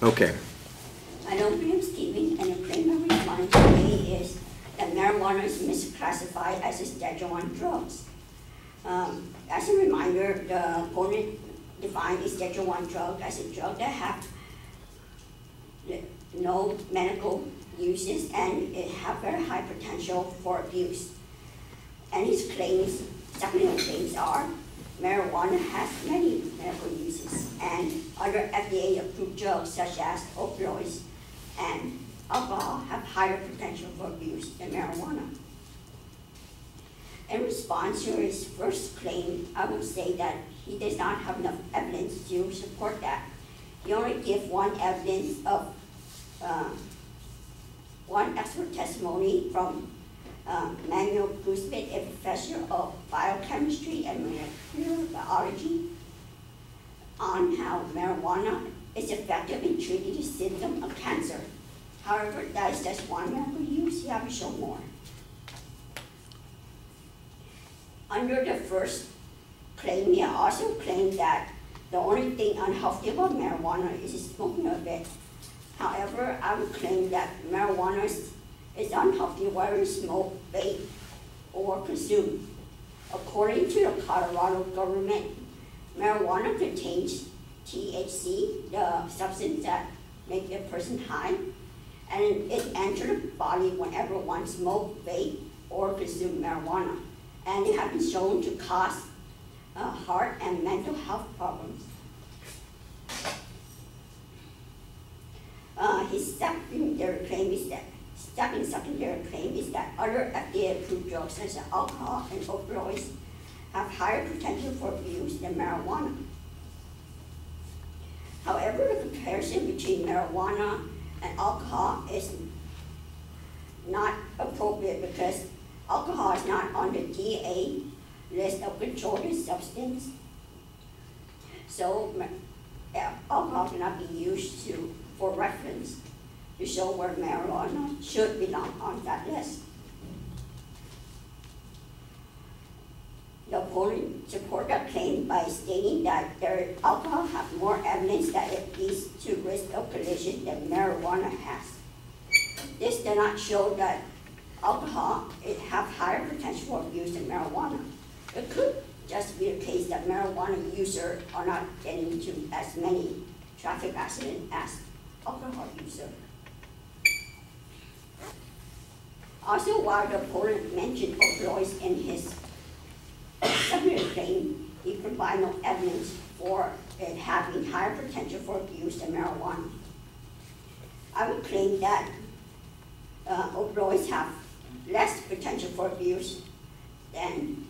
Okay. I don't blame Stephen, and the claim of response today is that marijuana is misclassified as a Schedule I drug. As a reminder, the opponent defined a Schedule I drug as a drug that has no medical uses and it has very high potential for abuse. And his claims, secondary claims are, marijuana has many medical uses, and other FDA-approved drugs such as opioids and alcohol have higher potential for abuse than marijuana. In response to his first claim, I would say that he does not have enough evidence to support that. He only gives one evidence of one expert testimony from Manuel Guzman, a professor of biochemistry and molecular biology, on how marijuana is effective in treating the symptom of cancer. However, that is just one medical use. You have to show more. Under the first claim, he also claimed that the only thing unhealthy about marijuana is smoking of it. However, I would claim that marijuana is unhealthy whether you smoke, vape, or consume. According to the Colorado government, marijuana contains THC, the substance that makes a person high, and it enters the body whenever one smokes, vape, or consumes marijuana. And it has been shown to cause heart and mental health problems. His secondary claim is that other FDA-approved drugs such as alcohol and opioids have higher potential for abuse than marijuana. However, the comparison between marijuana and alcohol is not appropriate because alcohol is not on the DEA list of controlled substance. So alcohol cannot be used for reference to show where marijuana should belong on that list. The opponent support that claim by stating that alcohol has more evidence that it leads to risk of collision than marijuana has. This does not show that alcohol has higher potential for abuse than marijuana. It could just be the case that marijuana users are not getting into as many traffic accidents as alcohol users. Also, while the opponent mentioned opioids in his secondary claim, he provided no evidence for it having higher potential for abuse than marijuana. I would claim that opioids have less potential for abuse than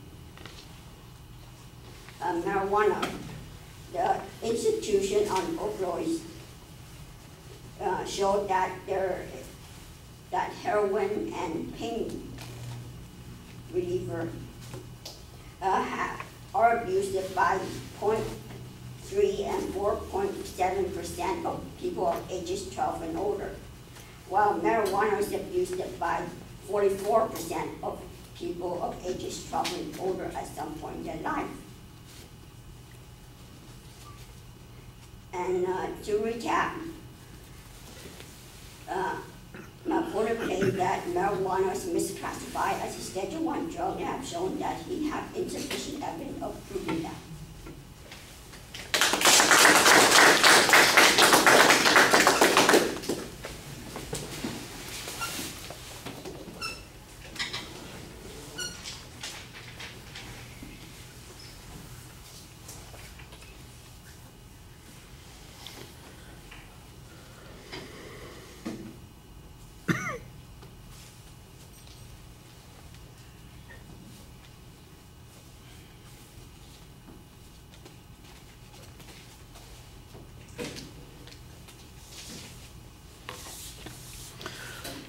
marijuana. The institution on opioids showed that heroin and pain reliever are abused by 0.3 and 4.7% of people of ages 12 and older, while marijuana is abused by 44% of people of ages 12 and older at some point in their life. And to recap, my opponent claimed that marijuana is misclassified as a Schedule I drug, and I have shown that he has insufficient evidence of proving that.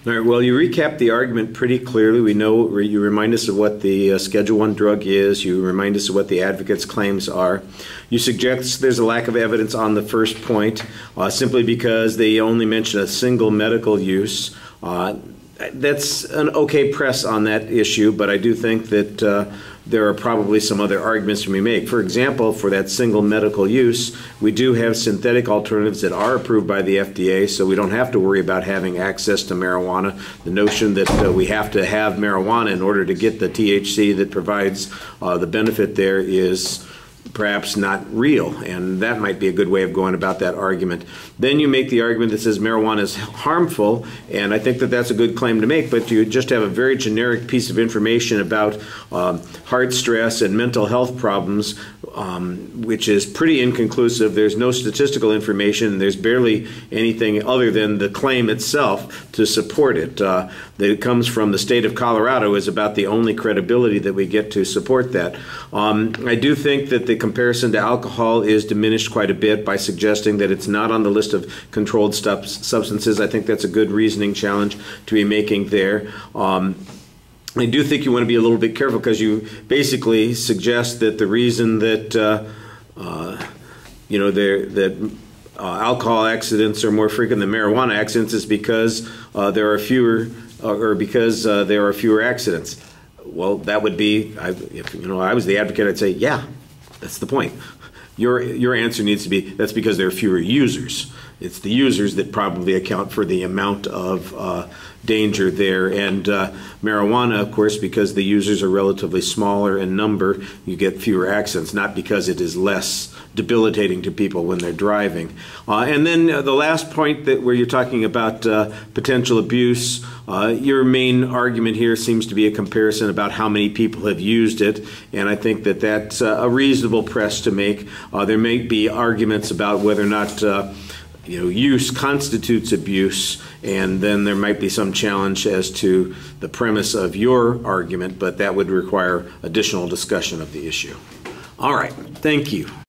All right, well, you recap the argument pretty clearly. We know you remind us of what the Schedule I drug is. You remind us of what the advocate's claims are. You suggest there's a lack of evidence on the first point simply because they only mention a single medical use. that's an okay press on that issue, but I do think that there are probably some other arguments to be made. For example, for that single medical use, we do have synthetic alternatives that are approved by the FDA, so we don't have to worry about having access to marijuana. The notion that we have to have marijuana in order to get the THC that provides the benefit there is perhaps not real, and that might be a good way of going about that argument. Then you make the argument that says marijuana is harmful, and I think that that's a good claim to make, but you just have a very generic piece of information about heart stress and mental health problems, which is pretty inconclusive. There's no statistical information. There's barely anything other than the claim itself to support it. That it comes from the state of Colorado is about the only credibility that we get to support that. I do think that the comparison to alcohol is diminished quite a bit by suggesting that it's not on the list of controlled substances. I think that's a good reasoning challenge to be making there. I do think you want to be a little bit careful because you basically suggest that the reason that alcohol accidents are more frequent than marijuana accidents is because there are fewer accidents. Well, that would be, if I was the advocate, I'd say, yeah, that's the point. Your answer needs to be, that's because there are fewer users. It's the users that probably account for the amount of danger there. And marijuana, of course, because the users are relatively smaller in number, you get fewer accidents, not because it is less debilitating to people when they're driving. And then the last point where you're talking about potential abuse, your main argument here seems to be a comparison about how many people have used it, and I think that that's a reasonable press to make. There may be arguments about whether or not use constitutes abuse, and then there might be some challenge as to the premise of your argument, but that would require additional discussion of the issue. All right, thank you.